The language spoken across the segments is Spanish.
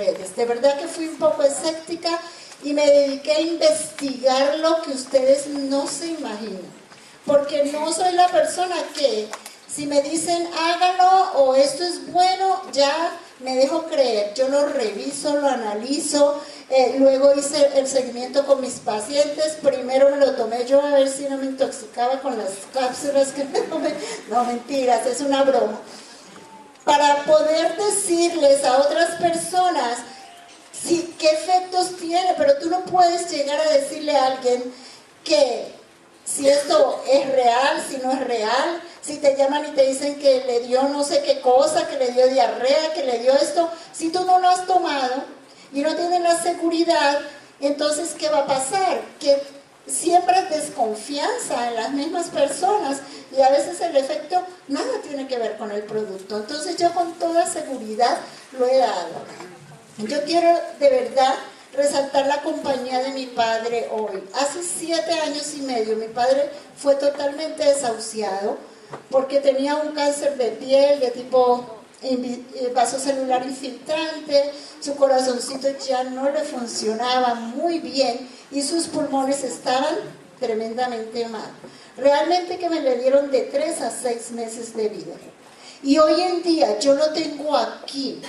redes. De verdad que fui un poco escéptica y me dediqué a investigar lo que ustedes no se imaginan. Porque no soy la persona que, si me dicen hágalo o esto es bueno, ya me dejo creer. Yo lo reviso, lo analizo, luego hice el seguimiento con mis pacientes. Primero me lo tomé yo a ver si no me intoxicaba con las cápsulas que me tomé. No, mentiras, es una broma. Para poder decirles a otras personas sí, qué efectos tiene, pero tú no puedes llegar a decirle a alguien que si esto es real, si no es real, si te llaman y te dicen que le dio no sé qué cosa, que le dio diarrea, que le dio esto, si tú no lo has tomado y no tienes la seguridad, entonces ¿qué va a pasar? Que siembras desconfianza en las mismas personas y a veces el efecto nada tiene que ver con el producto. Entonces yo con toda seguridad lo he dado. Yo quiero de verdad resaltar la compañía de mi padre hoy. Hace 7 años y medio mi padre fue totalmente desahuciado porque tenía un cáncer de piel de tipo vasocelular infiltrante, su corazoncito ya no le funcionaba muy bien y sus pulmones estaban tremendamente mal. Realmente que me le dieron de 3 a 6 meses de vida. Y hoy en día yo lo tengo aquí,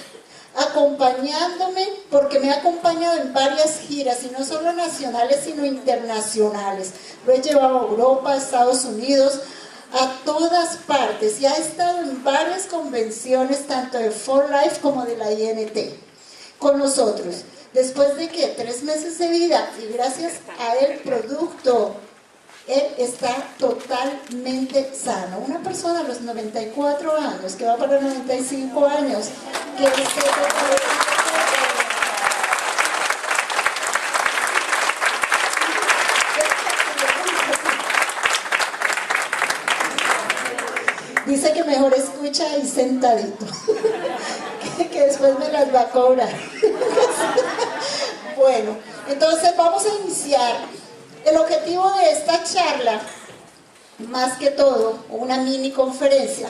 acompañándome, porque me ha acompañado en varias giras, y no solo nacionales, sino internacionales. Lo he llevado a Europa, a Estados Unidos, a todas partes, y ha estado en varias convenciones, tanto de For Life como de la INT, con nosotros. Después de que 3 meses de vida, y gracias a el producto, él está totalmente sano. Una persona a los 94 años, que va para 95 años, que esté totalmente dice que mejor escucha ahí sentadito, que después me las va a cobrar. Bueno, entonces vamos a iniciar. El objetivo de esta charla, más que todo, una mini conferencia,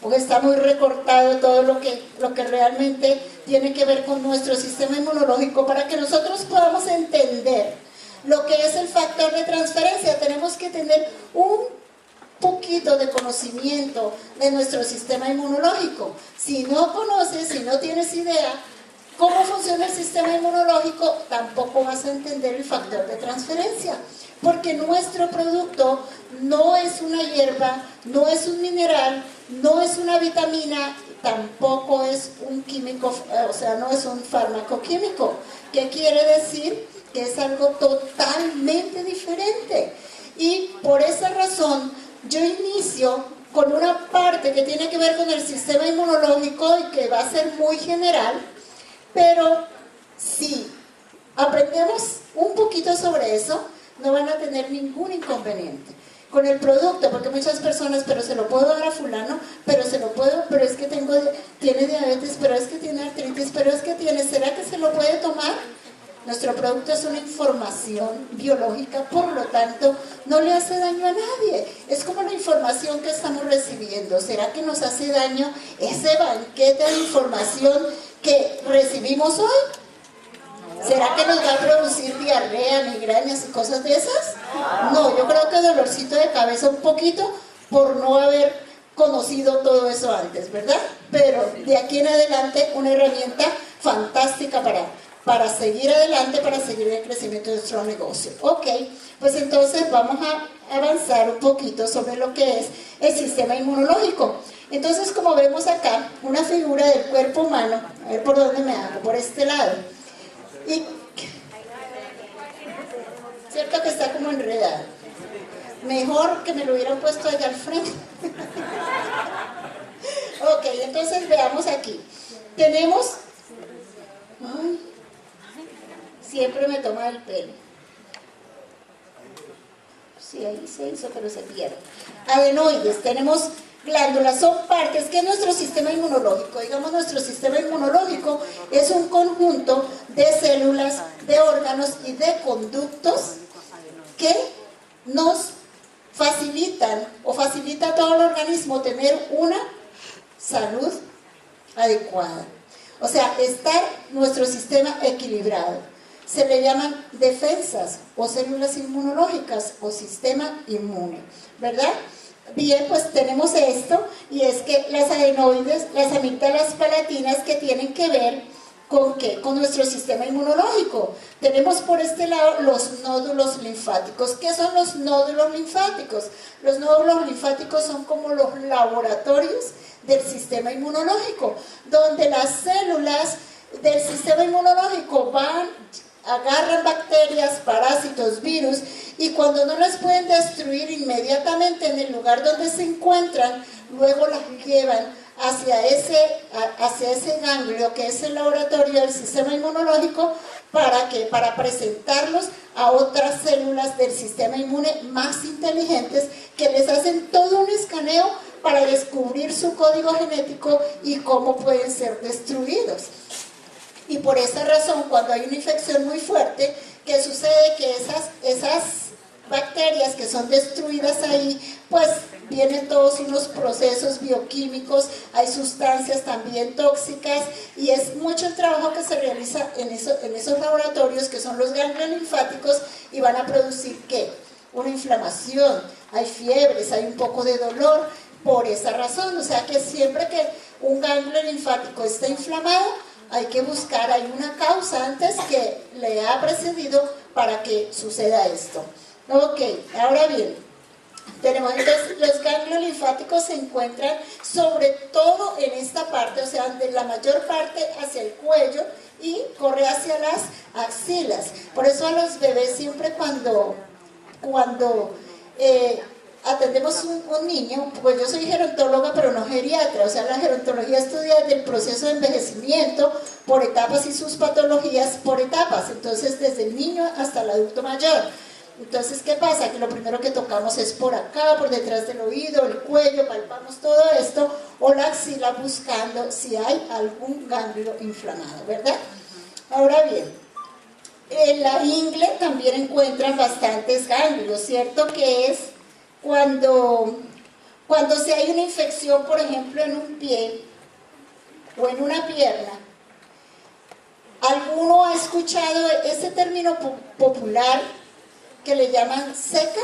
porque está muy recortado todo lo que realmente tiene que ver con nuestro sistema inmunológico, para que nosotros podamos entender lo que es el factor de transferencia. Tenemos que tener un poquito de conocimiento de nuestro sistema inmunológico. Si no conoces, si no tienes idea cómo funciona el sistema inmunológico, tampoco vas a entender el factor de transferencia, porque nuestro producto no es una hierba, no es un mineral, no es una vitamina, tampoco es un químico, o sea, no es un fármaco químico. ¿Qué quiere decir? Que es algo totalmente diferente. Y por esa razón yo inicio con una parte que tiene que ver con el sistema inmunológico y que va a ser muy general, pero si aprendemos un poquito sobre eso, no van a tener ningún inconveniente con el producto, porque muchas personas, pero se lo puedo dar a fulano, pero se lo puedo, pero es que tiene diabetes, pero es que tiene artritis, pero es que tiene, ¿será que se lo puede tomar? Nuestro producto es una información biológica, por lo tanto, no le hace daño a nadie. Es como la información que estamos recibiendo. ¿Será que nos hace daño ese banquete de información que recibimos hoy? ¿Será que nos va a producir diarrea, migrañas y cosas de esas? No, yo creo que dolorcito de cabeza un poquito por no haber conocido todo eso antes, ¿verdad? Pero de aquí en adelante una herramienta fantástica para seguir adelante, para seguir el crecimiento de nuestro negocio. Ok, pues entonces vamos a avanzar un poquito sobre lo que es el sistema inmunológico. Entonces, como vemos acá, una figura del cuerpo humano, a ver por dónde me hago, por este lado. Y cierto que está como enredado. Mejor que me lo hubieran puesto allá al frente. Ok, entonces veamos aquí. Tenemos... Ay, siempre me toma el pelo. Sí, ahí se hizo, pero se pierde. Adenoides, tenemos glándulas, son partes que es nuestro sistema inmunológico. Digamos, nuestro sistema inmunológico es un conjunto de células, de órganos y de conductos que nos facilitan o facilita a todo el organismo tener una salud adecuada. O sea, estar nuestro sistema equilibrado. Se le llaman defensas o células inmunológicas o sistema inmune, ¿verdad? Bien, pues tenemos esto, y es que las adenoides, las amígdalas palatinas, que tienen que ver ¿con qué? Con nuestro sistema inmunológico. Tenemos por este lado los nódulos linfáticos. ¿Qué son los nódulos linfáticos? Los nódulos linfáticos son como los laboratorios del sistema inmunológico, donde las células del sistema inmunológico van, agarran bacterias, parásitos, virus, y cuando no las pueden destruir inmediatamente en el lugar donde se encuentran, luego las llevan hacia ese ganglio que es el laboratorio del sistema inmunológico. ¿Para qué? Para presentarlos a otras células del sistema inmune más inteligentes, que les hacen todo un escaneo para descubrir su código genético y cómo pueden ser destruidos. Y por esa razón, cuando hay una infección muy fuerte, ¿qué sucede? Que esas bacterias que son destruidas ahí, pues vienen todos unos procesos bioquímicos, hay sustancias también tóxicas, y es mucho el trabajo que se realiza en esos laboratorios, que son los ganglios linfáticos, y van a producir ¿qué? Una inflamación, hay fiebres, hay un poco de dolor, por esa razón. O sea que siempre que un ganglio linfático está inflamado, hay que buscar, hay una causa antes que le ha precedido para que suceda esto. Ok, ahora bien, tenemos entonces los ganglios linfáticos se encuentran sobre todo en esta parte, o sea, de la mayor parte hacia el cuello, y corre hacia las axilas. Por eso a los bebés siempre cuando atendemos un niño, pues yo soy gerontóloga pero no geriatra, o sea, la gerontología estudia desde el proceso de envejecimiento por etapas y sus patologías por etapas, entonces desde el niño hasta el adulto mayor. Entonces, ¿qué pasa? Que lo primero que tocamos es por acá, por detrás del oído, el cuello, palpamos todo esto, o la axila, buscando si hay algún ganglio inflamado, ¿verdad? Ahora bien, en la ingle también encuentran bastantes ganglios, ¿cierto? Que es cuando se hay una infección, por ejemplo, en un pie o en una pierna. ¿Alguno ha escuchado ese término popular que le llaman seca?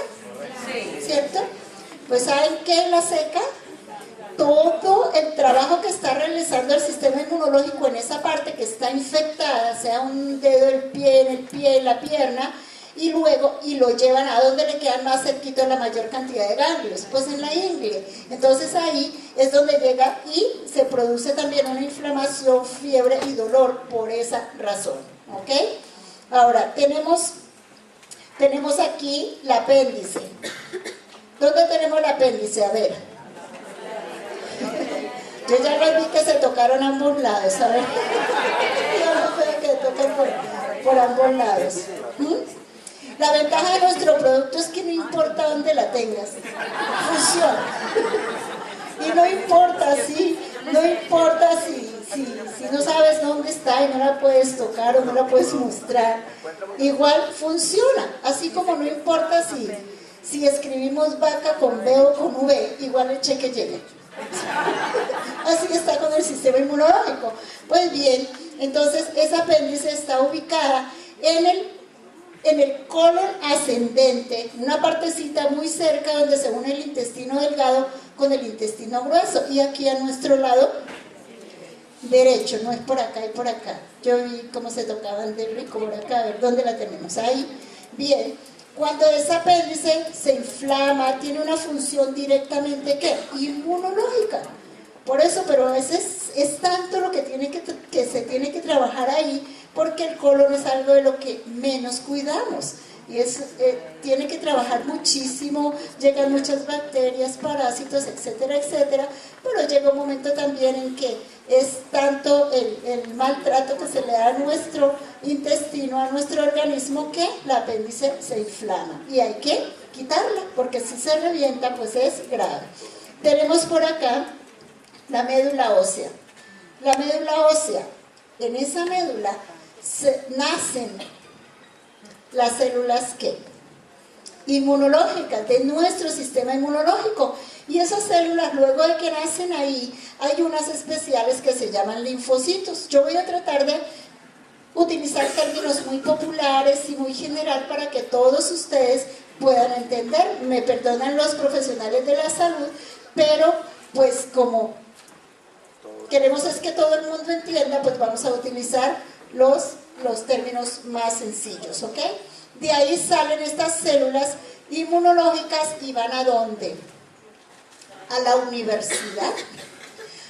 Sí. ¿Cierto? Pues ¿saben qué es la seca? Todo el trabajo que está realizando el sistema inmunológico en esa parte que está infectada, sea un dedo del pie, en la pierna, y luego lo llevan a donde le quedan más cerquito la mayor cantidad de ganglios, pues en la ingle. Entonces ahí es donde llega y se produce también una inflamación, fiebre y dolor por esa razón, ¿ok? Ahora, tenemos aquí el apéndice. ¿Dónde tenemos el apéndice? A ver. Yo ya los vi que se tocaron ambos lados, a ver. Yo no veo que toquen por ambos lados. La ventaja de nuestro producto es que no importa dónde la tengas, funciona. Y no importa si no sabes dónde está y no la puedes tocar o no la puedes mostrar, igual funciona. Así como no importa si escribimos vaca con B o con V, igual el cheque llega. Así está con el sistema inmunológico. Pues bien, entonces esa apéndice está ubicada en el colon ascendente, una partecita muy cerca donde se une el intestino delgado con el intestino grueso, y aquí a nuestro lado derecho, no es por acá y por acá. Yo vi cómo se tocaban de rico por acá, a ver dónde la tenemos, ahí. Bien, cuando ese apéndice se inflama, tiene una función directamente ¿qué? Inmunológica. Por eso, pero a veces es tanto lo que se tiene que trabajar ahí, porque el colon es algo de lo que menos cuidamos. Y tiene que trabajar muchísimo, llegan muchas bacterias, parásitos, etcétera, etcétera, pero llega un momento también en que es tanto el maltrato que se le da a nuestro intestino, a nuestro organismo, que el apéndice se inflama y hay que quitarla, porque si se revienta pues es grave. Tenemos por acá la médula ósea. La médula ósea, en esa médula nacen las células ¿qué? inmunológicas, de nuestro sistema inmunológico. Y esas células, luego de que nacen ahí, hay unas especiales que se llaman linfocitos. Yo voy a tratar de utilizar términos muy populares y muy general para que todos ustedes puedan entender. Me perdonan los profesionales de la salud, pero pues como queremos es que todo el mundo entienda, pues vamos a utilizar los términos más sencillos, ¿ok? De ahí salen estas células inmunológicas y van ¿a dónde? A la universidad.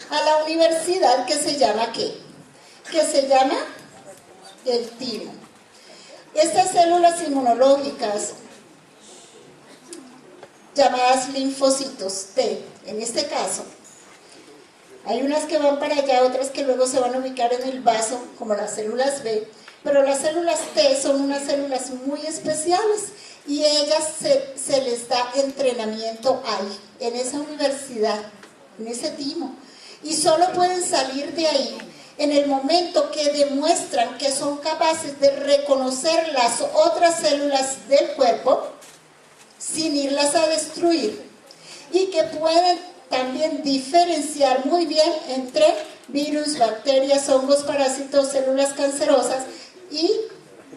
A la universidad que se llama ¿qué? Que se llama el timo. Estas células inmunológicas, llamadas linfocitos T, en este caso, hay unas que van para allá, otras que luego se van a ubicar en el vaso, como las células B, pero las células T son unas células muy especiales y ellas se les da entrenamiento ahí, en esa universidad, en ese timo, y solo pueden salir de ahí en el momento que demuestran que son capaces de reconocer las otras células del cuerpo sin irlas a destruir, y que pueden también diferenciar muy bien entre virus, bacterias, hongos, parásitos, células cancerosas, y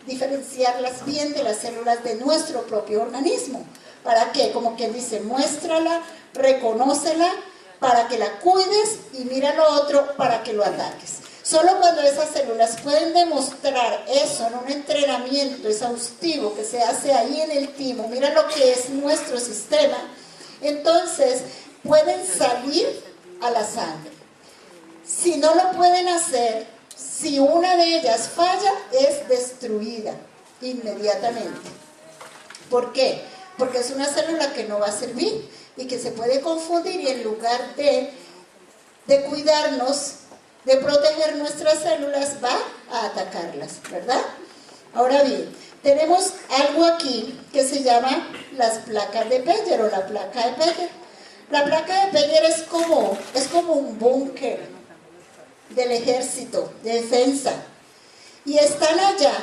diferenciarlas bien de las células de nuestro propio organismo. ¿Para qué? Como quien dice, muéstrala, reconócela, para que la cuides, y mira lo otro para que lo ataques. Solo cuando esas células pueden demostrar eso en un entrenamiento exhaustivo que se hace ahí en el timo, mira lo que es nuestro sistema, entonces pueden salir a la sangre. Si no lo pueden hacer, si una de ellas falla, es destruida inmediatamente. ¿Por qué? Porque es una célula que no va a servir y que se puede confundir, y en lugar de cuidarnos, de proteger nuestras células, va a atacarlas, ¿verdad? Ahora bien, tenemos algo aquí que se llama las placas de Peyer o la placa de Peyer. La placa de Peyer es como un búnker del ejército, de defensa, y están allá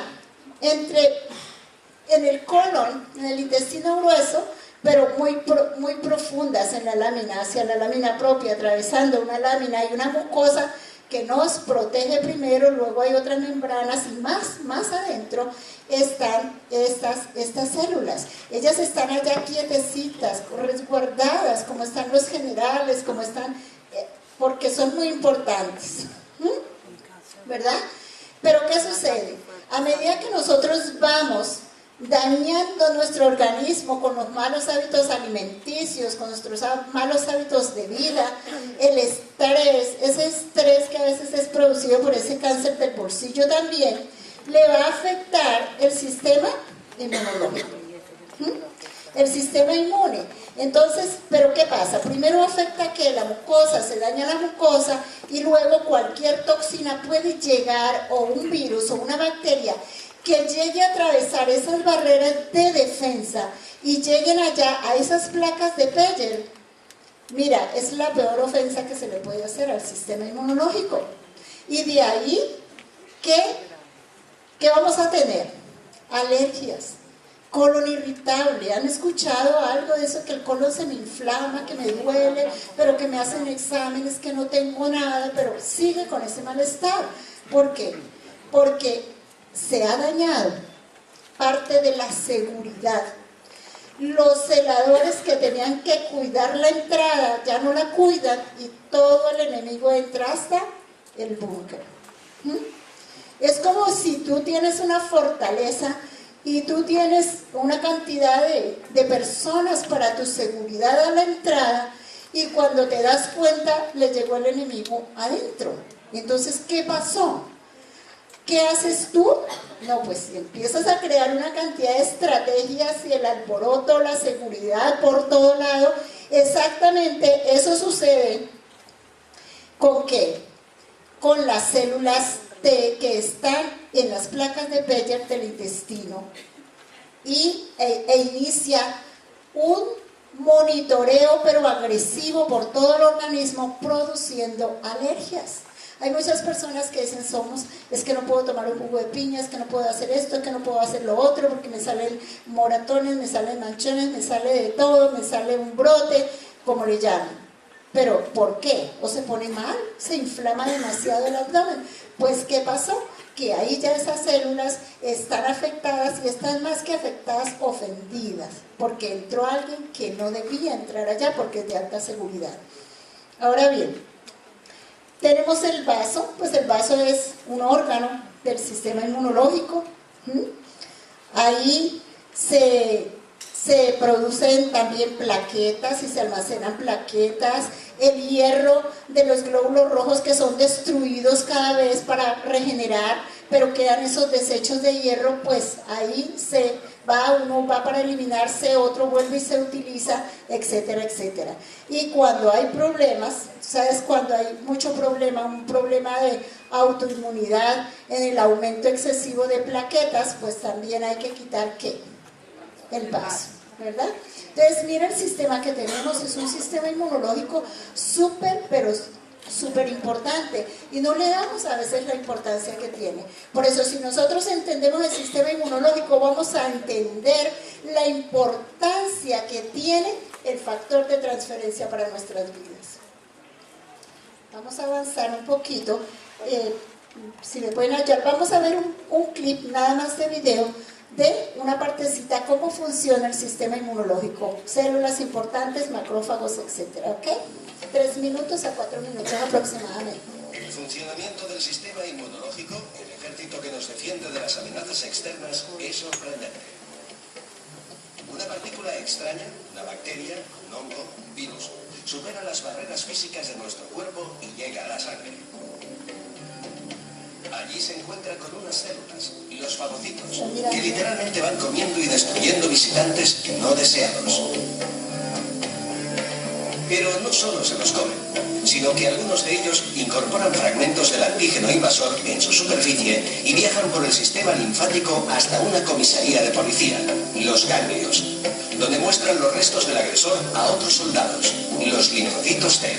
en el colon, en el intestino grueso, pero muy profundas en la lámina, hacia la lámina propia, atravesando una lámina. Hay una mucosa que nos protege primero, luego hay otras membranas, y más adentro están estas células. Ellas están allá quietecitas, resguardadas, como están los generales, como están, porque son muy importantes, ¿verdad? Pero ¿qué sucede? A medida que nosotros vamos dañando nuestro organismo con los malos hábitos alimenticios, con nuestros malos hábitos de vida, el estrés, ese estrés que a veces es producido por ese cáncer del bolsillo también, le va a afectar el sistema inmunológico, el sistema inmune. Entonces, ¿pero qué pasa? Primero afecta que la mucosa, se daña la mucosa, y luego cualquier toxina puede llegar, o un virus o una bacteria, que llegue a atravesar esas barreras de defensa y lleguen allá a esas placas de Peyer. Mira, es la peor ofensa que se le puede hacer al sistema inmunológico. Y de ahí, ¿qué vamos a tener? Alergias, colon irritable. ¿Han escuchado algo de eso? Que el colon se me inflama, que me duele, pero que me hacen exámenes, que no tengo nada, pero sigue con ese malestar. ¿Por qué? Porque se ha dañado parte de la seguridad. Los celadores que tenían que cuidar la entrada ya no la cuidan, y todo el enemigo entra hasta el búnker. Es como si tú tienes una fortaleza y tú tienes una cantidad de personas para tu seguridad a la entrada, y cuando te das cuenta le llegó el enemigo adentro. Entonces, ¿qué pasó? ¿Qué haces tú? No, pues empiezas a crear una cantidad de estrategias, y el alboroto, la seguridad por todo lado. Exactamente eso sucede ¿con qué? Con las células T que están en las placas de Peyer del intestino, e inicia un monitoreo pero agresivo por todo el organismo, produciendo alergias. Hay muchas personas que dicen es que no puedo tomar un jugo de piña, es que no puedo hacer esto, es que no puedo hacer lo otro, porque me salen moratones, me salen manchones, me sale de todo, me sale un brote, como le llaman. Pero, ¿por qué? ¿O se pone mal? ¿Se inflama demasiado el abdomen? Pues, ¿qué pasó? Que ahí ya esas células están afectadas y están más que afectadas, ofendidas, porque entró alguien que no debía entrar allá porque es de alta seguridad. Ahora bien, tenemos el vaso, pues el vaso es un órgano del sistema inmunológico. Ahí se producen también plaquetas y se almacenan plaquetas, el hierro de los glóbulos rojos que son destruidos cada vez para regenerar, pero quedan esos desechos de hierro, pues ahí uno va para eliminarse, otro vuelve y se utiliza, etcétera, etcétera. Y cuando hay problemas, ¿sabes? Cuando hay mucho problema, un problema de autoinmunidad en el aumento excesivo de plaquetas, pues también hay que quitar ¿qué? El vaso, ¿verdad? Entonces, mira el sistema que tenemos, es un sistema inmunológico pero súper importante, y no le damos a veces la importancia que tiene. Por eso, si nosotros entendemos el sistema inmunológico, vamos a entender la importancia que tiene el factor de transferencia para nuestras vidas. Vamos a avanzar un poquito, si me pueden hallar, vamos a ver un clip nada más de video de una partecita, cómo funciona el sistema inmunológico, células importantes, macrófagos, etcétera, ¿ok? 3 minutos a 4 minutos aproximadamente. El funcionamiento del sistema inmunológico, el ejército que nos defiende de las amenazas externas, es sorprendente. Una partícula extraña, una bacteria, un hongo, un virus, supera las barreras físicas de nuestro cuerpo y llega a la sangre. Allí se encuentra con unas células, los fagocitos, que literalmente van comiendo y destruyendo visitantes no deseados. Pero no solo se los comen, sino que algunos de ellos incorporan fragmentos del antígeno invasor en su superficie y viajan por el sistema linfático hasta una comisaría de policía, los ganglios, donde muestran los restos del agresor a otros soldados, los linfocitos T.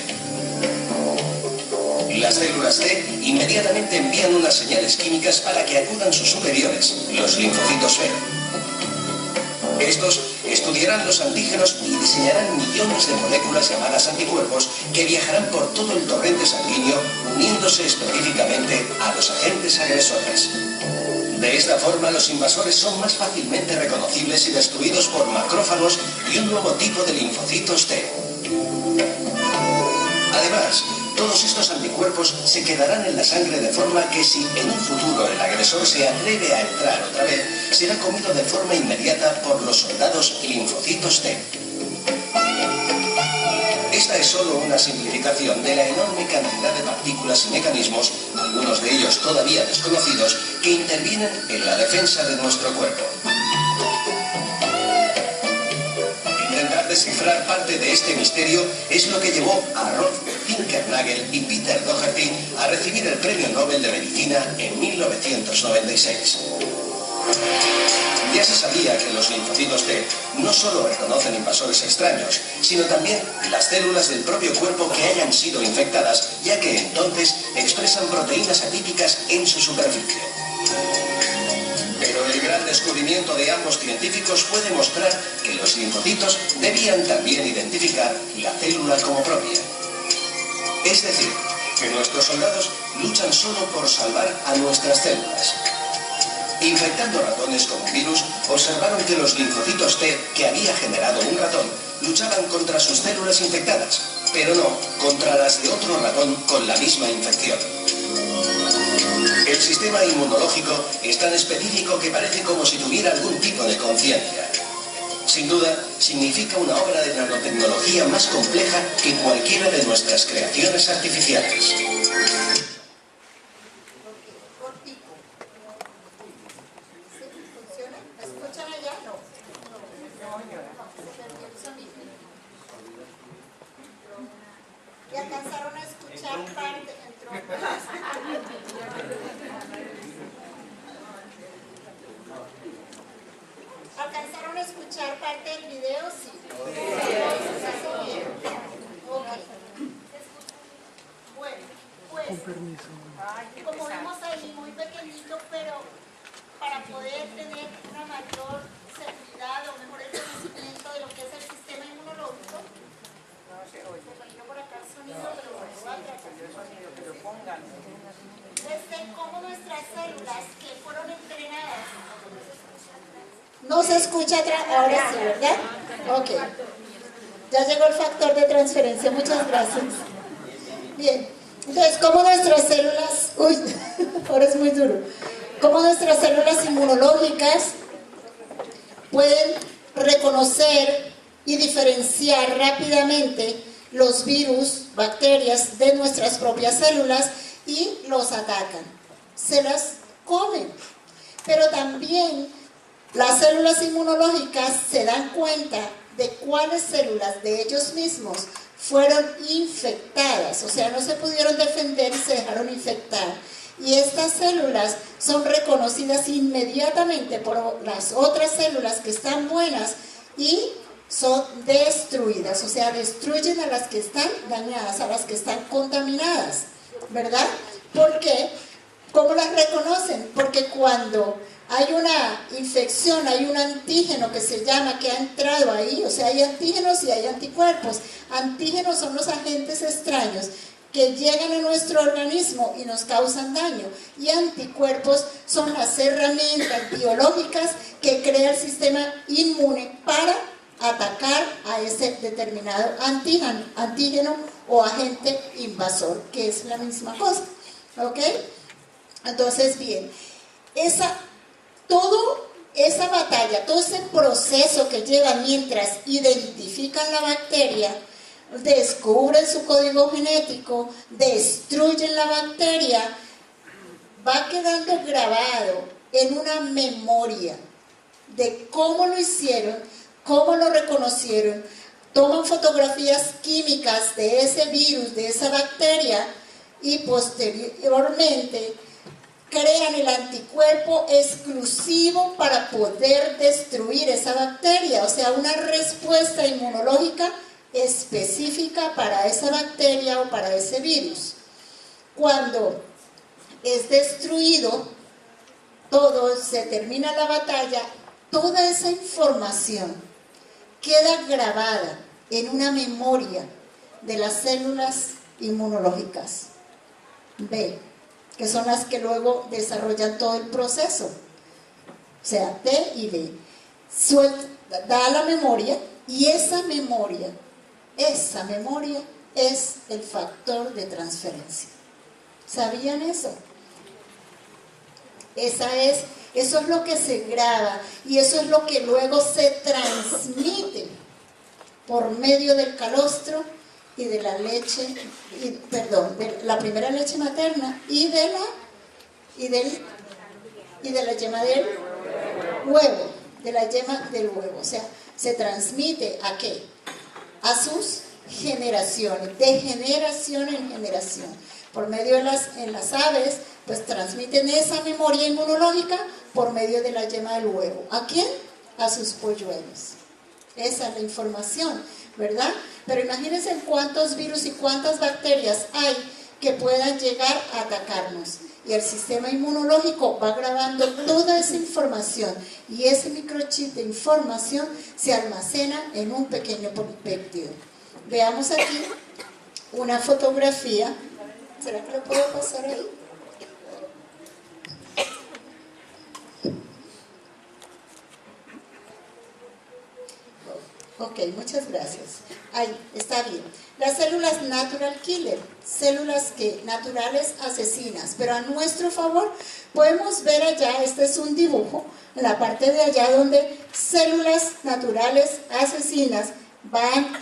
Las células T inmediatamente envían unas señales químicas para que acudan sus superiores, los linfocitos B. Estos estudiarán los antígenos y diseñarán millones de moléculas llamadas anticuerpos que viajarán por todo el torrente sanguíneo, uniéndose específicamente a los agentes agresores. De esta forma, los invasores son más fácilmente reconocibles y destruidos por macrófagos y un nuevo tipo de linfocitos T. Además, todos estos anticuerpos se quedarán en la sangre de forma que si en un futuro el agresor se atreve a entrar otra vez, será comido de forma inmediata por los soldados linfocitos T. Esta es solo una simplificación de la enorme cantidad de partículas y mecanismos, algunos de ellos todavía desconocidos, que intervienen en la defensa de nuestro cuerpo. Descifrar parte de este misterio es lo que llevó a Rolf Tinkernagel y Peter Doherty a recibir el Premio Nobel de Medicina en 1996. Ya se sabía que los linfocitos T no solo reconocen invasores extraños, sino también las células del propio cuerpo que hayan sido infectadas, ya que entonces expresan proteínas atípicas en su superficie. Pero el gran descubrimiento de ambos científicos fue demostrar que los linfocitos debían también identificar la célula como propia. Es decir, que nuestros soldados luchan solo por salvar a nuestras células. Infectando ratones con un virus, observaron que los linfocitos T que había generado un ratón luchaban contra sus células infectadas, pero no contra las de otro ratón con la misma infección. El sistema inmunológico es tan específico que parece como si tuviera algún tipo de conciencia. Sin duda, significa una obra de nanotecnología más compleja que cualquiera de nuestras creaciones artificiales. ¿Y alcanzaron a escuchar parte? ¿Alcanzaron a escuchar parte del video? Sí. Okay. Bueno, pues para poder tener una mayor seguridad o mejor el conocimiento de lo que es el sistema inmunológico. Por acá el sonido, pero bueno, va a tratar. Cómo nuestras células que fueron entrenadas. No se escucha ahora sí, ¿verdad? Ok. Ya llegó el factor de transferencia, muchas gracias. Bien, entonces, ¿cómo nuestras células, uy, ahora es muy duro, cómo nuestras células inmunológicas pueden reconocer y diferenciar rápidamente los virus, bacterias de nuestras propias células y los atacan? Se las comen, pero también las células inmunológicas se dan cuenta de cuáles células de ellos mismos fueron infectadas, o sea, no se pudieron defender y se dejaron infectar. Y estas células son reconocidas inmediatamente por las otras células que están buenas y son destruidas, o sea, destruyen a las que están dañadas, a las que están contaminadas, ¿verdad? ¿Por qué? ¿Cómo las reconocen? Porque cuando hay una infección, hay un antígeno que se llama, que ha entrado ahí, o sea, hay antígenos y hay anticuerpos. Antígenos son los agentes extraños que llegan a nuestro organismo y nos causan daño, y anticuerpos son las herramientas biológicas que crea el sistema inmune para atacar a ese determinado antígeno o agente invasor, que es la misma cosa, ¿ok? Entonces, bien, esa batalla, todo ese proceso que lleva mientras identifican la bacteria, descubren su código genético, destruyen la bacteria, va quedando grabado en una memoria de cómo lo hicieron, cómo lo reconocieron, toman fotografías químicas de ese virus, de esa bacteria, y posteriormente crean el anticuerpo exclusivo para poder destruir esa bacteria, o sea, una respuesta inmunológica específica para esa bacteria o para ese virus. Cuando es destruido todo, se termina la batalla, toda esa información queda grabada en una memoria de las células inmunológicas B, que son las que luego desarrollan todo el proceso, o sea, T y B. Da la memoria, y esa memoria es el factor de transferencia. ¿Sabían eso? Eso es lo que se graba, y eso es lo que luego se transmite por medio del calostro y de la leche, de la primera leche materna y de la yema del huevo, o sea, se transmite ¿a qué? A sus generaciones, de generación en generación. Por medio de en las aves, pues transmiten esa memoria inmunológica por medio de la yema del huevo. ¿A quién? A sus polluelos. Esa es la información, ¿verdad? Pero imagínense cuántos virus y cuántas bacterias hay que puedan llegar a atacarnos. Y el sistema inmunológico va grabando toda esa información, y ese microchip de información se almacena en un pequeño polipéptido. Veamos aquí una fotografía. ¿Será que lo puedo pasar ahí? Ok, muchas gracias. Ahí, está bien. Las células natural killer, células naturales asesinas, pero a nuestro favor podemos ver allá, este es un dibujo, en la parte de allá donde células naturales asesinas van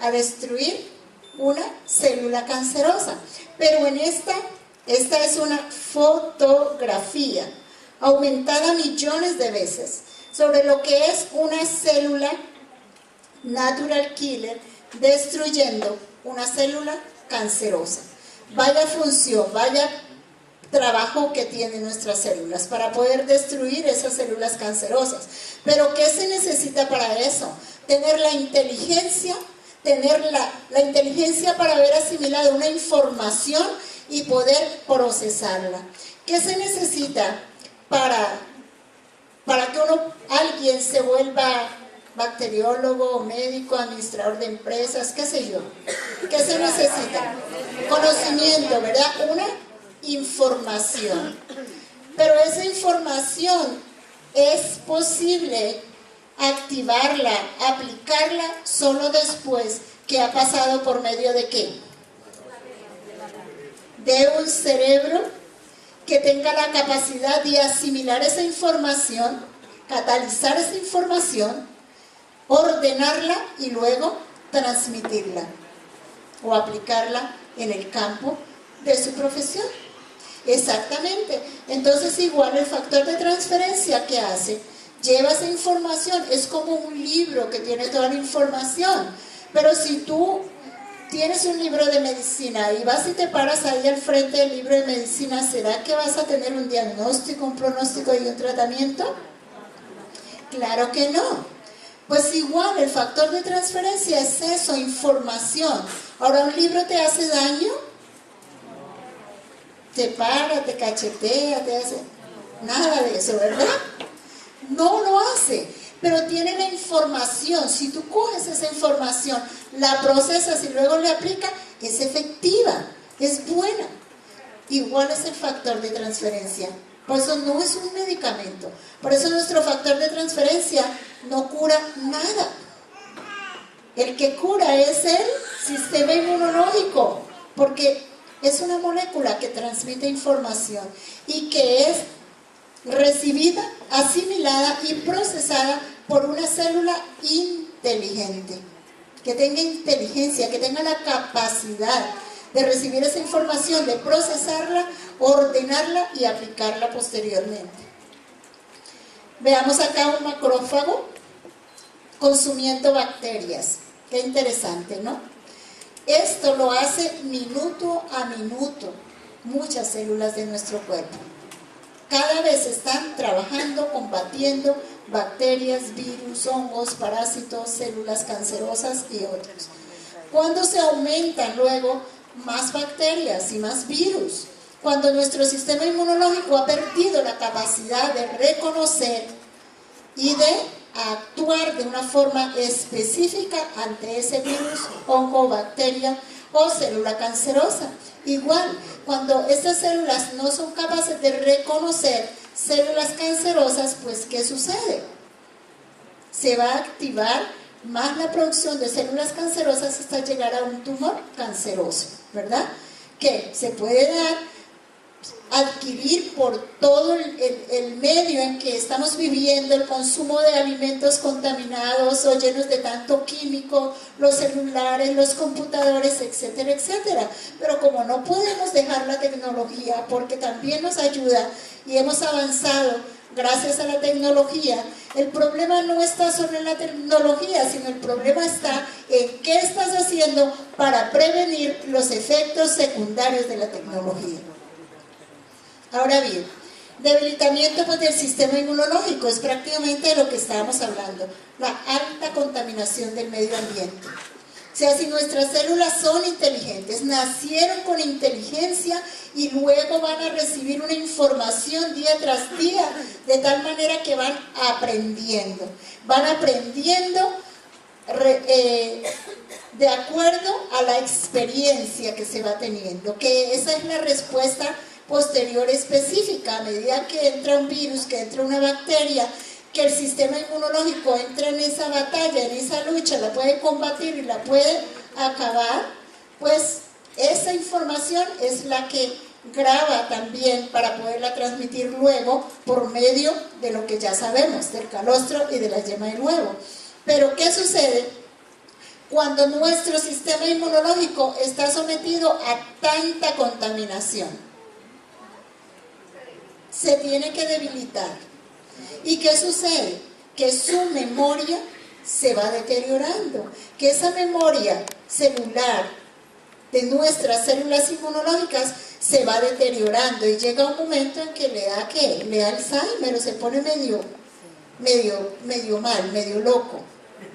a destruir una célula cancerosa. Pero en esta es una fotografía aumentada millones de veces sobre lo que es una célula natural killer destruyendo una célula cancerosa. Vaya función, vaya trabajo que tienen nuestras células para poder destruir esas células cancerosas. Pero ¿qué se necesita para eso? Tener la inteligencia, para haber asimilado una información y poder procesarla. ¿Qué se necesita para para que alguien se vuelva bacteriólogo, médico, administrador de empresas, qué sé yo. ¿Qué se necesita? Conocimiento, ¿verdad? Una información. Pero esa información es posible activarla, aplicarla solo después que ha pasado por medio de ¿qué? De un cerebro que tenga la capacidad de asimilar esa información, catalizar esa información, ordenarla y luego transmitirla o aplicarla en el campo de su profesión. Exactamente. Entonces igual el factor de transferencia que hace, lleva esa información, es como un libro que tiene toda la información, pero si tú tienes un libro de medicina y vas y te paras ahí al frente del libro de medicina, ¿será que vas a tener un diagnóstico, un pronóstico y un tratamiento? Claro que no. Pues igual el factor de transferencia es eso, información. Ahora, ¿un libro te hace daño? Te para, te cachetea, te hace... Nada de eso, ¿verdad? No lo hace, pero tiene la información. Si tú coges esa información, la procesas y luego le aplicas, es efectiva, es buena. Igual es el factor de transferencia. Por eso no es un medicamento. Por eso nuestro factor de transferencia no cura nada. El que cura es el sistema inmunológico, porque es una molécula que transmite información y que es recibida, asimilada y procesada por una célula inteligente, que tenga inteligencia, que tenga la capacidad de recibir esa información, de procesarla, ordenarla y aplicarla posteriormente. Veamos acá un macrófago consumiendo bacterias. Qué interesante, ¿no? Esto lo hace minuto a minuto muchas células de nuestro cuerpo. Cada vez están trabajando, combatiendo bacterias, virus, hongos, parásitos, células cancerosas y otros. Cuando se aumentan luego más bacterias y más virus, cuando nuestro sistema inmunológico ha perdido la capacidad de reconocer y de actuar de una forma específica ante ese virus, hongo, bacteria o célula cancerosa. Igual, cuando estas células no son capaces de reconocer células cancerosas, pues ¿qué sucede? Se va a activar más la producción de células cancerosas hasta llegar a un tumor canceroso, ¿verdad? Que se puede adquirir por todo el medio en que estamos viviendo, el consumo de alimentos contaminados o llenos de tanto químico, los celulares, los computadores, etcétera, etcétera. Pero como no podemos dejar la tecnología, porque también nos ayuda y hemos avanzado gracias a la tecnología, el problema no está sobre la tecnología, sino el problema está en qué estás haciendo para prevenir los efectos secundarios de la tecnología. Ahora bien, debilitamiento pues, del sistema inmunológico es prácticamente de lo que estábamos hablando, la alta contaminación del medio ambiente. O sea, si nuestras células son inteligentes, nacieron con inteligencia y luego van a recibir una información día tras día, de tal manera que van aprendiendo de acuerdo a la experiencia que se va teniendo, que esa es la respuesta posterior específica. A medida que entra un virus, que entra una bacteria, que el sistema inmunológico entra en esa batalla, en esa lucha, la puede combatir y la puede acabar, pues esa información es la que graba también para poderla transmitir luego por medio de lo que ya sabemos, del calostro y de la yema del huevo. Pero ¿qué sucede cuando nuestro sistema inmunológico está sometido a tanta contaminación? Se tiene que debilitar. ¿Y qué sucede? Que su memoria se va deteriorando, que esa memoria celular de nuestras células inmunológicas se va deteriorando y llega un momento en que le da ¿qué? Le da Alzheimer o se pone medio mal, medio loco,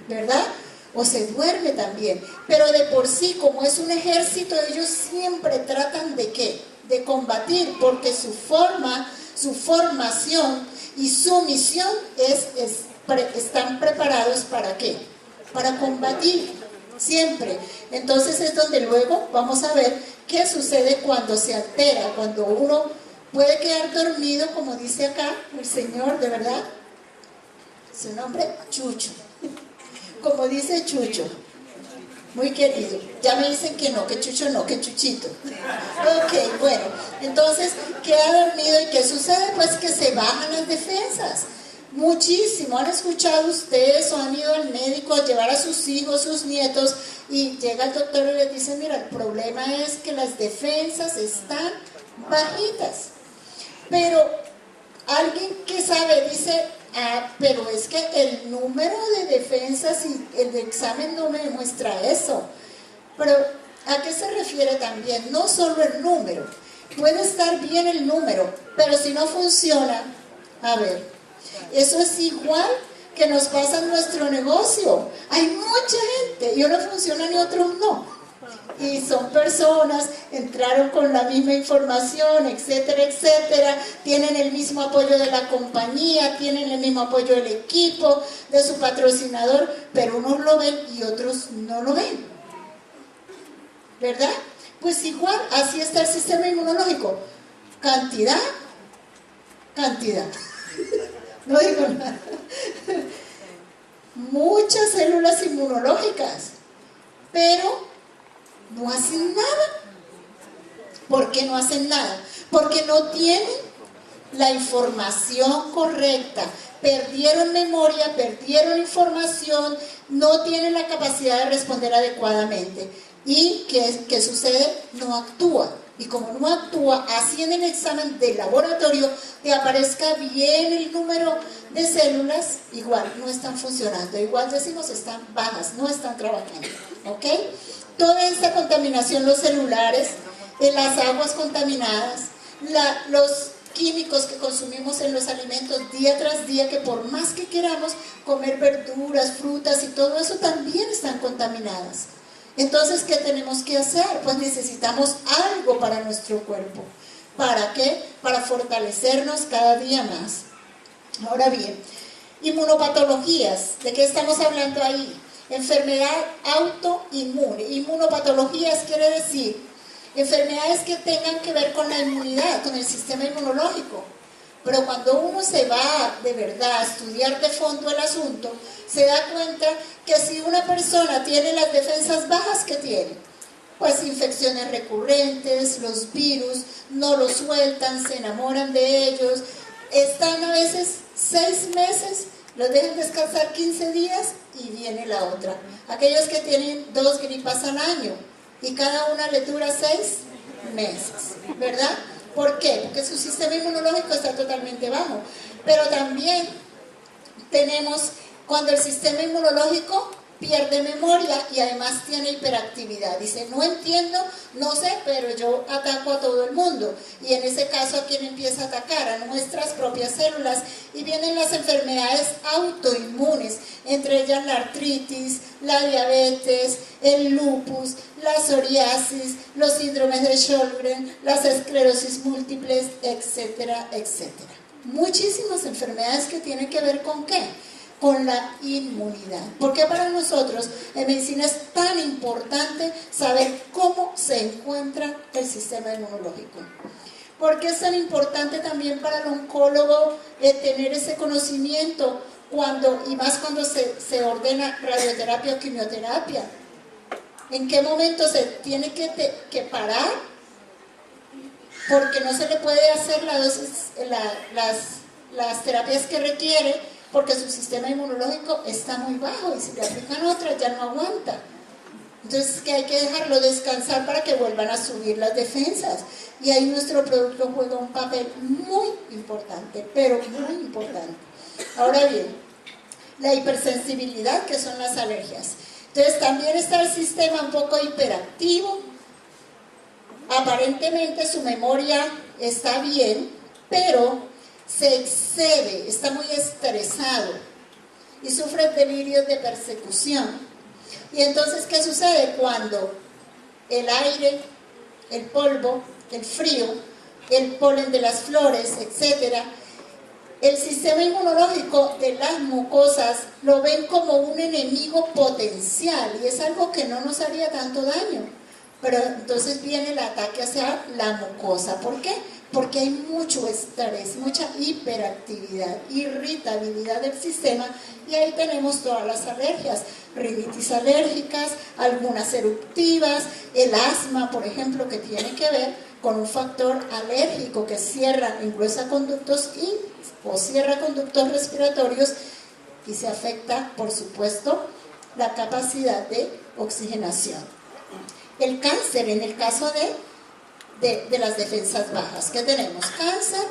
¿verdad? O se duerme también. Pero de por sí, como es un ejército, ellos siempre tratan de ¿qué? De combatir, porque su formación y su misión están preparados ¿para qué? Para combatir, siempre. Entonces es donde luego vamos a ver qué sucede cuando se altera, cuando uno puede quedar dormido, como dice acá el Señor, de verdad, su nombre, Chucho, como dice Chucho, muy querido. Ya me dicen que no, que Chucho no, que Chuchito. Ok, bueno, entonces queda dormido y ¿qué sucede? Pues que se bajan las defensas. Muchísimo. ¿Han escuchado ustedes o han ido al médico a llevar a sus hijos, sus nietos, y llega el doctor y les dice, mira, el problema es que las defensas están bajitas? Pero alguien que sabe dice, pero es que el número de defensas y el examen no me demuestra eso. Pero ¿a qué se refiere también? No solo el número, puede estar bien el número, pero si no funciona, a ver, eso es igual que nos pasa en nuestro negocio. Hay mucha gente y unos funcionan y otros no. Y son personas, entraron con la misma información, etcétera, etcétera, tienen el mismo apoyo de la compañía, tienen el mismo apoyo del equipo, de su patrocinador, pero unos lo ven y otros no lo ven, ¿verdad? Pues igual, así está el sistema inmunológico, cantidad, no digo nada, muchas células inmunológicas, pero no hacen nada. ¿Por qué no hacen nada? Porque no tienen la información correcta, perdieron memoria, perdieron información, no tienen la capacidad de responder adecuadamente. ¿Y qué sucede? No actúa. Y como no actúa, así en el examen de laboratorio te aparezca bien el número de células, igual no están funcionando, igual decimos están bajas, no están trabajando, ¿ok? Toda esta contaminación, los celulares, las aguas contaminadas, los químicos que consumimos en los alimentos día tras día, que por más que queramos comer verduras, frutas y todo eso, también están contaminadas. Entonces, ¿qué tenemos que hacer? Pues necesitamos algo para nuestro cuerpo. ¿Para qué? Para fortalecernos cada día más. Ahora bien, inmunopatologías, ¿de qué estamos hablando ahí? Enfermedad autoinmune. Inmunopatologías quiere decir enfermedades que tengan que ver con la inmunidad, con el sistema inmunológico. Pero cuando uno se va de verdad a estudiar de fondo el asunto, se da cuenta que si una persona tiene las defensas bajas, ¿qué tiene? Pues infecciones recurrentes, los virus no los sueltan, se enamoran de ellos, están a veces 6 meses, los dejan descansar 15 días y viene la otra. Aquellos que tienen 2 gripas al año y cada una le dura 6 meses, ¿verdad? ¿Por qué? Porque su sistema inmunológico está totalmente bajo. Pero también tenemos cuando el sistema inmunológico pierde memoria y además tiene hiperactividad. Dice, no entiendo, no sé, pero yo ataco a todo el mundo. Y en ese caso, ¿a quién empieza a atacar? A nuestras propias células. Y vienen las enfermedades autoinmunes, entre ellas la artritis, la diabetes, el lupus, la psoriasis, los síndromes de Sjögren, las esclerosis múltiples, etcétera, etcétera. Muchísimas enfermedades que tienen que ver ¿con qué? Con la inmunidad. ¿Por qué para nosotros en medicina es tan importante saber cómo se encuentra el sistema inmunológico? ¿Por qué es tan importante también para el oncólogo tener ese conocimiento y más cuando se ordena radioterapia o quimioterapia? ¿En qué momento se tiene que parar? Porque no se le puede hacer las terapias que requiere, porque su sistema inmunológico está muy bajo y si le aplican otras ya no aguanta. Entonces que hay que dejarlo descansar para que vuelvan a subir las defensas. Y ahí nuestro producto juega un papel muy importante, pero muy importante. Ahora bien, la hipersensibilidad, que son las alergias. Entonces también está el sistema un poco hiperactivo. Aparentemente su memoria está bien, pero se excede, está muy estresado y sufre delirios de persecución. Y entonces, ¿qué sucede? Cuando el aire, el polvo, el frío, el polen de las flores, etcétera, El sistema inmunológico de las mucosas lo ven como un enemigo potencial y es algo que no nos haría tanto daño. Pero entonces viene el ataque hacia la mucosa. ¿Por qué? Porque hay mucho estrés, mucha hiperactividad, irritabilidad del sistema y ahí tenemos todas las alergias, rinitis alérgicas, algunas eruptivas, el asma, por ejemplo, que tiene que ver con un factor alérgico que cierra, engruesa conductos o cierra conductos respiratorios y se afecta, por supuesto, la capacidad de oxigenación. El cáncer, en el caso de las defensas bajas, ¿qué tenemos? Cáncer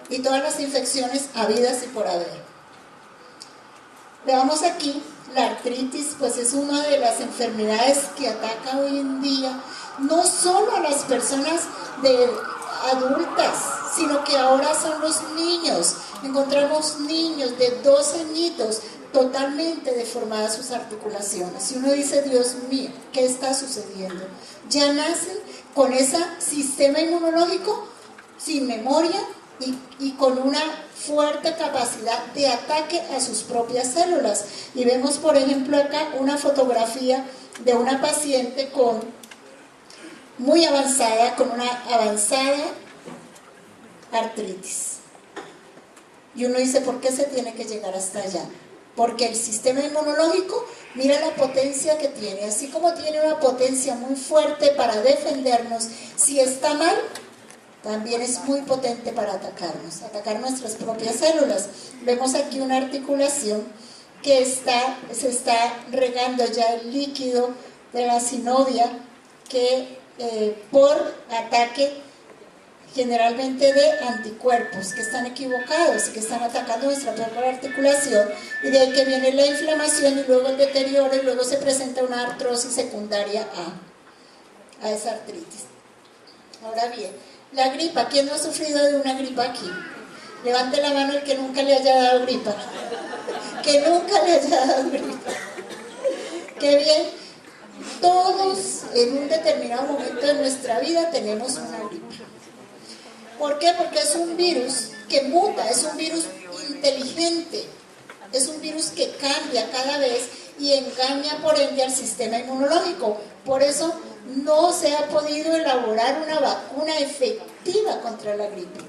y todas las infecciones habidas y por haber. Veamos aquí, la artritis, pues es una de las enfermedades que ataca hoy en día, no solo a las personas adultas, sino que ahora son los niños. Encontramos niños de 2 añitos totalmente deformadas sus articulaciones. Y uno dice, Dios mío, ¿qué está sucediendo? Ya nacen con ese sistema inmunológico sin memoria y con una fuerte capacidad de ataque a sus propias células. Y vemos, por ejemplo, acá una fotografía de una paciente muy avanzada, con una avanzada artritis. Y uno dice, ¿por qué se tiene que llegar hasta allá? Porque el sistema inmunológico, mira la potencia que tiene, así como tiene una potencia muy fuerte para defendernos, si está mal, también es muy potente para atacar nuestras propias células. Vemos aquí una articulación que se está regando ya el líquido de la sinovia que por ataque generalmente de anticuerpos que están equivocados y que están atacando nuestra propia articulación, y de ahí que viene la inflamación y luego el deterioro y luego se presenta una artrosis secundaria a esa artritis. Ahora bien, la gripa, ¿quién no ha sufrido de una gripa aquí? Levante la mano el que nunca le haya dado gripa. Que nunca le haya dado gripa. Qué bien. Todos en un determinado momento de nuestra vida tenemos una gripa. ¿Por qué? Porque es un virus que muta, es un virus inteligente, es un virus que cambia cada vez y engaña por ende al sistema inmunológico. Por eso no se ha podido elaborar una vacuna efectiva contra la gripe,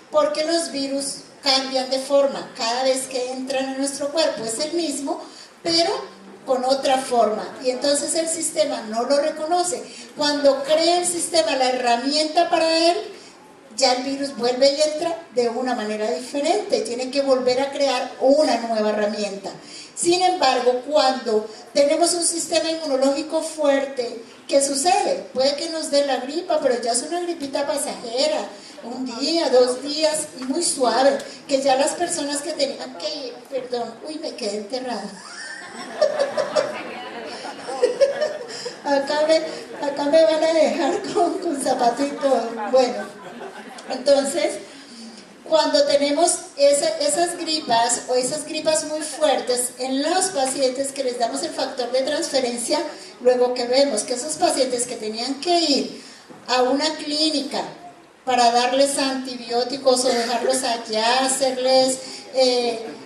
porque los virus cambian de forma cada vez que entran en nuestro cuerpo. Es el mismo, pero con otra forma, y entonces el sistema no lo reconoce. Cuando crea el sistema la herramienta para él, ya el virus vuelve y entra de una manera diferente, tiene que volver a crear una nueva herramienta. Sin embargo, cuando tenemos un sistema inmunológico fuerte, ¿qué sucede? Puede que nos dé la gripa, pero ya es una gripita pasajera, 1 día, 2 días y muy suave, que ya las personas que tenían que ir, me quedé enterrada. Acá me van a dejar con zapato y todo. Bueno, entonces, cuando tenemos esas gripas o esas gripas muy fuertes en los pacientes que les damos el factor de transferencia, luego que vemos que esos pacientes que tenían que ir a una clínica para darles antibióticos o dejarlos allá, hacerles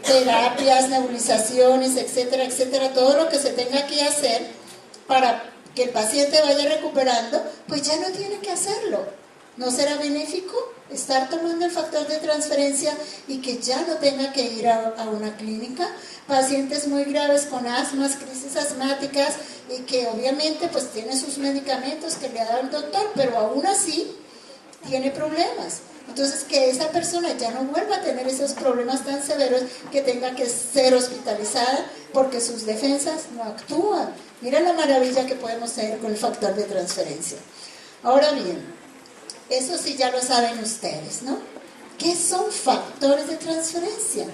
terapias, nebulizaciones, etcétera, etcétera, todo lo que se tenga que hacer para que el paciente vaya recuperando, pues ya no tiene que hacerlo. ¿No será benéfico estar tomando el factor de transferencia y que ya no tenga que ir a una clínica? Pacientes muy graves con asmas, crisis asmáticas, y que obviamente pues tiene sus medicamentos que le ha dado el doctor, pero aún así tiene problemas. Entonces, que esa persona ya no vuelva a tener esos problemas tan severos que tenga que ser hospitalizada porque sus defensas no actúan. Mira la maravilla que podemos hacer con el factor de transferencia. Ahora bien, eso sí ya lo saben ustedes, ¿no? ¿Qué son factores de transferencia?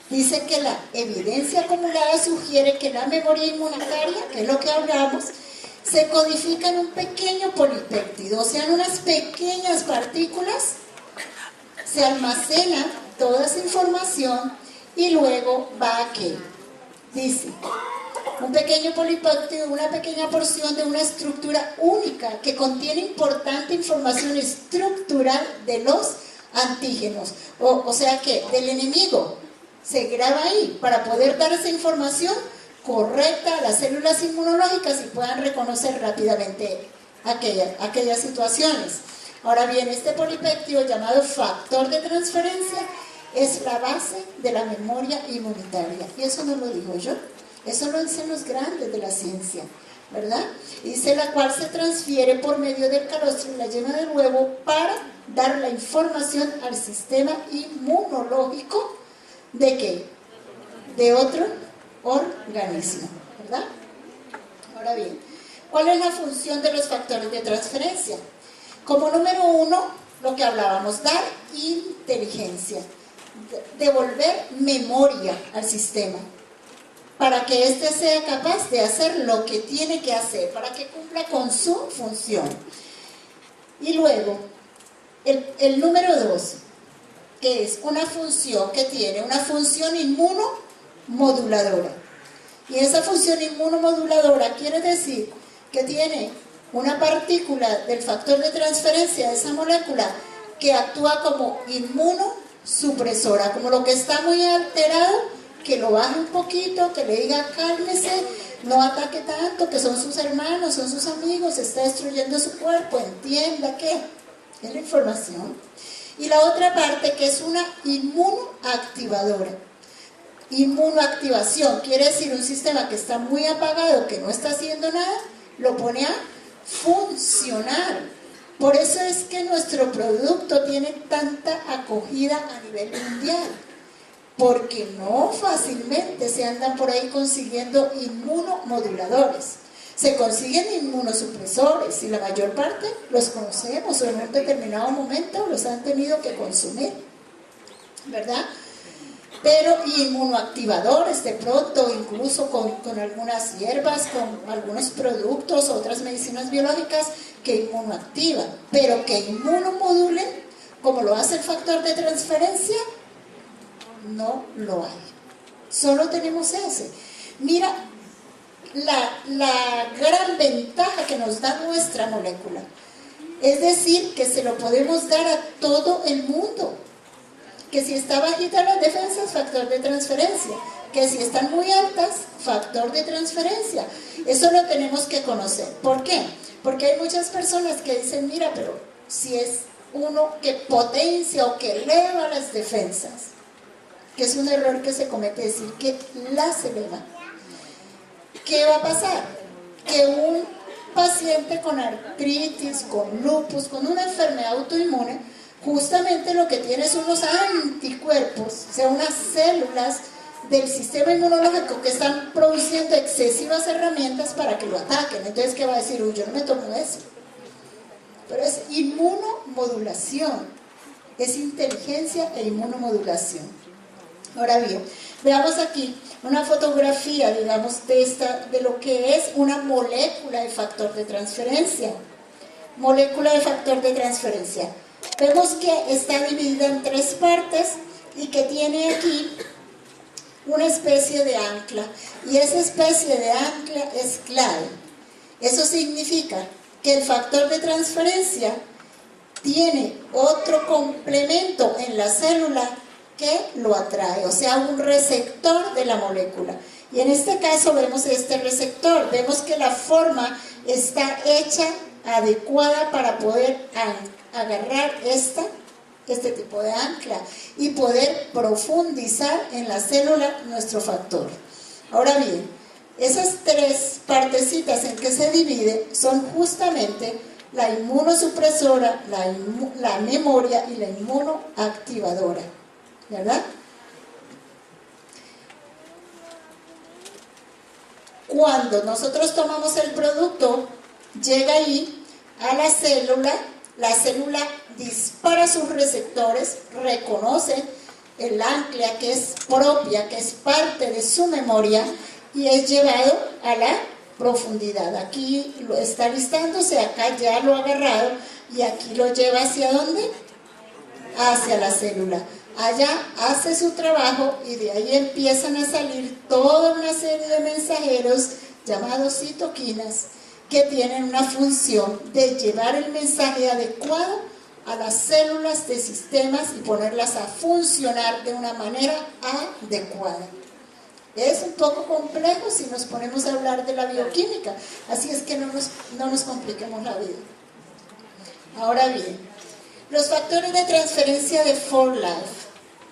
Dice que la evidencia acumulada sugiere que la memoria inmunitaria, que es lo que hablamos, se codifica en un pequeño polipéptido, o sea, en unas pequeñas partículas, se almacena toda esa información y luego va a qué. Dice, un pequeño polipéptido, una pequeña porción de una estructura única que contiene importante información estructural de los antígenos, o sea que del enemigo se graba ahí para poder dar esa información correcta a las células inmunológicas y puedan reconocer rápidamente aquellas situaciones. Ahora bien, este polipéptido llamado factor de transferencia es la base de la memoria inmunitaria, y eso no lo digo yo, eso lo dicen los grandes de la ciencia, ¿verdad? Dice la cual se transfiere por medio del calostro y la yema del huevo para dar la información al sistema inmunológico ¿de qué? De otro organismo, ¿verdad? Ahora bien, ¿cuál es la función de los factores de transferencia? Como número uno, lo que hablábamos, dar inteligencia, devolver memoria al sistema, para que éste sea capaz de hacer lo que tiene que hacer, para que cumpla con su función. Y luego, el número dos, que es una función que tiene una función inmunomoduladora. Y esa función inmunomoduladora quiere decir que tiene una partícula del factor de transferencia de esa molécula que actúa como inmunosupresora, como lo que está muy alterado, que lo baje un poquito, que le diga cálmese, no ataque tanto, que son sus hermanos, son sus amigos, está destruyendo su cuerpo, entienda que es la información. Y la otra parte que es una inmunoactivadora. Inmunoactivación quiere decir un sistema que está muy apagado, que no está haciendo nada, lo pone a funcionar. Por eso es que nuestro producto tiene tanta acogida a nivel mundial, porque no fácilmente se andan por ahí consiguiendo inmunomoduladores. Se consiguen inmunosupresores y la mayor parte los conocemos o en un determinado momento los han tenido que consumir, ¿verdad? Pero inmunoactivadores de pronto, incluso con algunas hierbas, con algunos productos, otras medicinas biológicas que inmunoactivan, pero que inmunomodulen, como lo hace el factor de transferencia, no lo hay. Solo tenemos ese. Mira la gran ventaja que nos da nuestra molécula, es decir, que se lo podemos dar a todo el mundo, que si está bajita las defensas, factor de transferencia, que si están muy altas, factor de transferencia. Eso lo tenemos que conocer. ¿Por qué? Porque hay muchas personas que dicen, mira, pero si es uno que potencia o que eleva las defensas, que es un error que se comete, decir que las eleva. ¿Qué va a pasar? Que un paciente con artritis, con lupus, con una enfermedad autoinmune, justamente lo que tiene son unos anticuerpos, o sea, unas células del sistema inmunológico que están produciendo excesivas herramientas para que lo ataquen. Entonces, ¿qué va a decir? Uy, yo no me tomo eso. Pero es inmunomodulación, es inteligencia e inmunomodulación. Ahora bien, veamos aquí una fotografía, digamos, de lo que es una molécula de factor de transferencia. Molécula de factor de transferencia. Vemos que está dividida en tres partes y que tiene aquí una especie de ancla. Y esa especie de ancla es clave. Eso significa que el factor de transferencia tiene otro complemento en la célula que lo atrae, o sea, un receptor de la molécula. Y en este caso vemos este receptor, vemos que la forma está hecha adecuada para poder agarrar este tipo de ancla y poder profundizar en la célula nuestro factor. Ahora bien, esas tres partecitas en que se divide son justamente la inmunosupresora, la memoria y la inmunoactivadora, ¿verdad? Cuando nosotros tomamos el producto, llega ahí a la célula dispara sus receptores, reconoce el ancla que es propia, que es parte de su memoria, y es llevado a la profundidad. Aquí lo está listándose, acá ya lo ha agarrado, y aquí lo lleva ¿hacia dónde? Hacia la célula. Allá hace su trabajo y de ahí empiezan a salir toda una serie de mensajeros llamados citoquinas que tienen una función de llevar el mensaje adecuado a las células de sistemas y ponerlas a funcionar de una manera adecuada. Es un poco complejo si nos ponemos a hablar de la bioquímica, así es que no nos compliquemos la vida. Ahora bien, los factores de transferencia de 4Life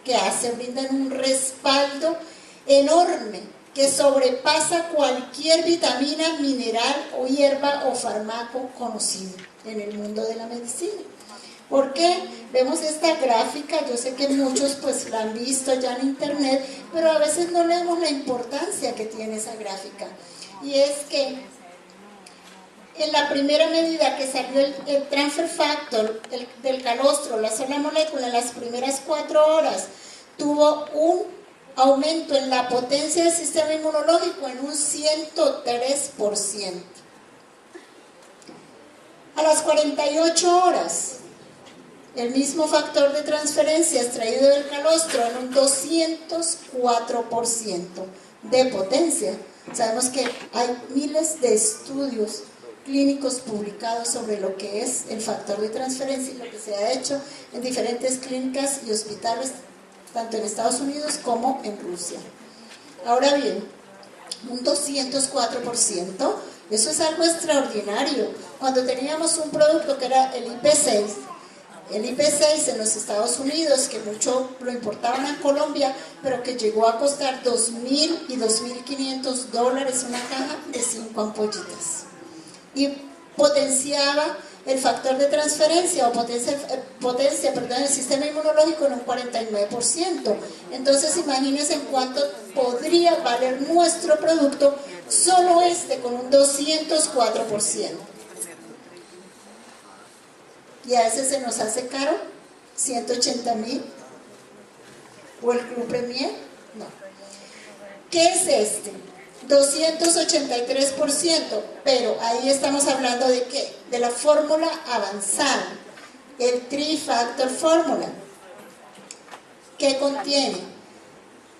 que brindan un respaldo enorme que sobrepasa cualquier vitamina, mineral o hierba o fármaco conocido en el mundo de la medicina. ¿Por qué? Vemos esta gráfica, yo sé que muchos pues la han visto ya en internet, pero a veces no le damos la importancia que tiene esa gráfica. Y es que en la primera medida que salió el transfer factor del calostro, la sola molécula, en las primeras 4 horas, tuvo un aumento en la potencia del sistema inmunológico en un 103%. A las 48 horas, el mismo factor de transferencia extraído del calostro en un 204% de potencia. Sabemos que hay miles de estudios clínicos publicados sobre lo que es el factor de transferencia y lo que se ha hecho en diferentes clínicas y hospitales, tanto en Estados Unidos como en Rusia. Ahora bien, un 204%, eso es algo extraordinario. Cuando teníamos un producto que era el IP6 en los Estados Unidos, que mucho lo importaban a Colombia, pero que llegó a costar $2,000 y $2,500 una caja de 5 ampollitas. Y potenciaba el factor de transferencia o potencia el sistema inmunológico en un 49%. Entonces imagínense en cuánto podría valer nuestro producto, solo con un 204%. Y a veces se nos hace caro, 180,000, o el Club Premier, no. ¿Qué es este? 283%, pero ahí estamos hablando de ¿qué? De la fórmula avanzada, el Tri-Factor Fórmula, que contiene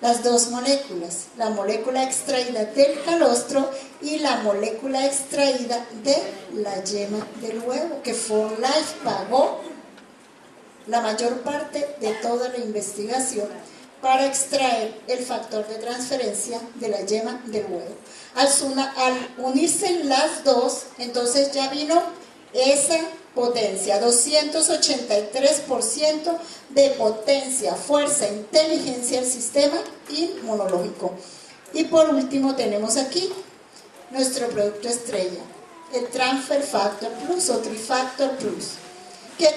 las dos moléculas, la molécula extraída del calostro y la molécula extraída de la yema del huevo, que 4Life pagó la mayor parte de toda la investigación para extraer el factor de transferencia de la yema del huevo. Al unirse las dos, entonces ya vino esa potencia, 283% de potencia, fuerza, inteligencia del sistema inmunológico. Y por último tenemos aquí nuestro producto estrella, el Transfer Factor Plus o Tri-Factor Plus, que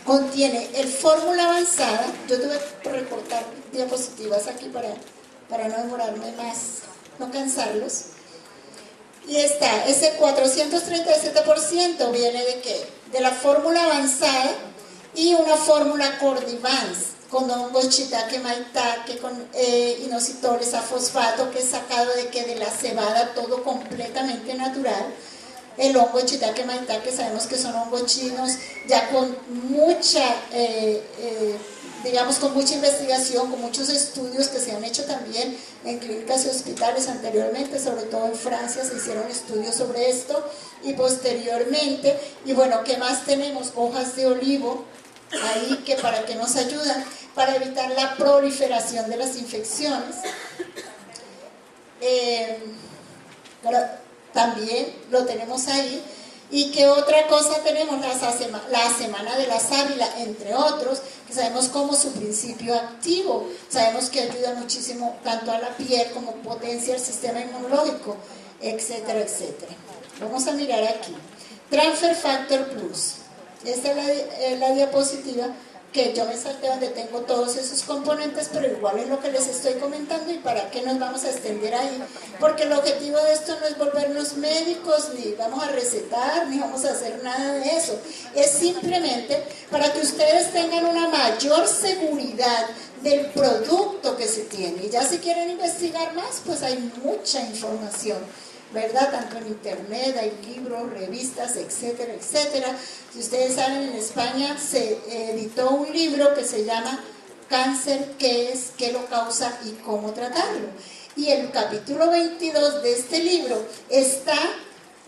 contiene el fórmula avanzada. Yo tuve que recortar diapositivas aquí para no demorarme más, no cansarlos. Y está, ese 437% viene ¿de qué? De la fórmula avanzada y una fórmula Cordivance, con hongos shiitake maitake, con inositoles a fosfato, que es sacado de ¿qué? De la cebada, todo completamente natural. El hongo shiitake maitake sabemos que son hongos chinos, ya con mucha, con mucha investigación, con muchos estudios que se han hecho también en clínicas y hospitales anteriormente, sobre todo en Francia se hicieron estudios sobre esto, y posteriormente, y bueno, ¿qué más tenemos? Hojas de olivo, ahí que para qué nos ayudan, para evitar la proliferación de las infecciones. También lo tenemos ahí. ¿Y qué otra cosa tenemos? La semana de la sábila, entre otros, que sabemos como su principio activo, sabemos que ayuda muchísimo tanto a la piel como potencia el sistema inmunológico, etcétera, etcétera. Vamos a mirar aquí, Transfer Factor Plus. Esta es la diapositiva que yo me salté donde tengo todos esos componentes, pero igual es lo que les estoy comentando. ¿Y para qué nos vamos a extender ahí? Porque el objetivo de esto no es volvernos médicos, ni vamos a recetar, ni vamos a hacer nada de eso. Es simplemente para que ustedes tengan una mayor seguridad del producto que se tiene. Y ya si quieren investigar más, pues hay mucha información, ¿verdad? Tanto en internet, hay libros, revistas, etcétera, etcétera. Si ustedes saben, en España se editó un libro que se llama Cáncer, ¿qué es?, qué lo causa y cómo tratarlo. Y el capítulo 22 de este libro está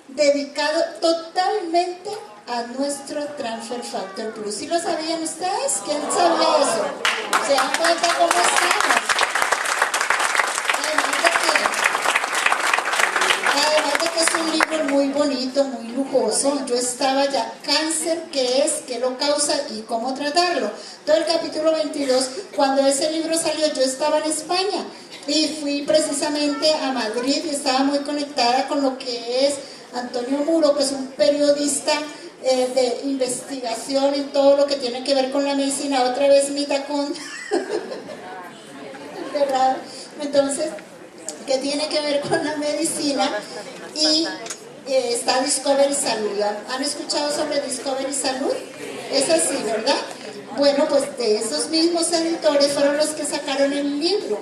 dedicado totalmente a nuestro Transfer Factor Plus. ¿Sí lo sabían ustedes? ¿Quién sabía eso? ¿Se dan cuenta cómo estamos? Además de que es un libro muy bonito, muy lujoso. Yo estaba ya, cáncer, ¿qué es? ¿Qué lo causa? ¿Y cómo tratarlo? Todo el capítulo 22, cuando ese libro salió, yo estaba en España y fui precisamente a Madrid y estaba muy conectada con lo que es Antonio Muro, que es un periodista de investigación en todo lo que tiene que ver con la medicina. Otra vez mi tacón enterrado. Entonces, que tiene que ver con la medicina, y está Discovery Salud. ¿Han escuchado sobre Discovery Salud? Es así, ¿verdad? Bueno, pues de esos mismos editores fueron los que sacaron el libro,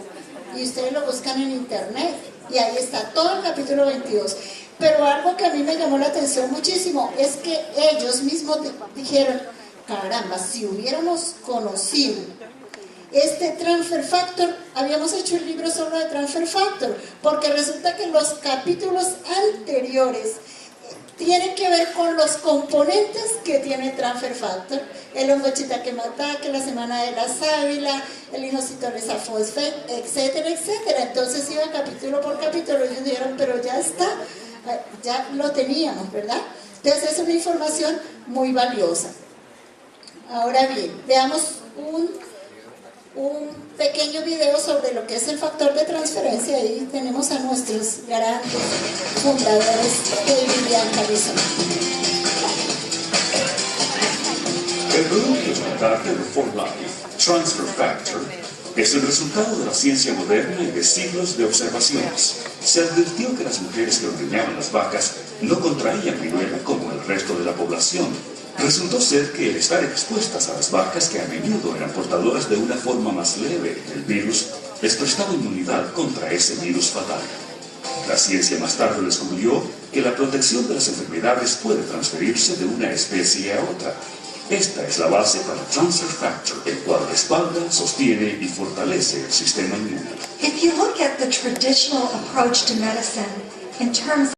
y ustedes lo buscan en internet y ahí está todo el capítulo 22. Pero algo que a mí me llamó la atención muchísimo es que ellos mismos dijeron, caramba, si hubiéramos conocido este Transfer Factor, habíamos hecho el libro solo de Transfer Factor, porque resulta que los capítulos anteriores tienen que ver con los componentes que tiene Transfer Factor: el hongo shiitake maotake, la semana de la sábila, el inositol fosfate, etcétera, etcétera. Entonces iba capítulo por capítulo y ellos dijeron, pero ya está, ya lo teníamos, ¿verdad? Entonces es una información muy valiosa. Ahora bien, veamos un pequeño video sobre lo que es el factor de transferencia. Ahí tenemos a nuestros grandes fundadores de Bianca Rizzo. El producto estatal de For Life, Transfer Factor, es el resultado de la ciencia moderna y de siglos de observaciones. Se advirtió que las mujeres que ordeñaban las vacas no contraían viruela como el resto de la población. Resultó ser que el estar expuestas a las vacas, que a menudo eran portadoras de una forma más leve del virus, les prestaba inmunidad contra ese virus fatal. La ciencia más tarde descubrió que la protección de las enfermedades puede transferirse de una especie a otra. Esta es la base para el Transfer Factor, el cual respalda, sostiene y fortalece el sistema inmune. If you look at the traditional approach to medicine in terms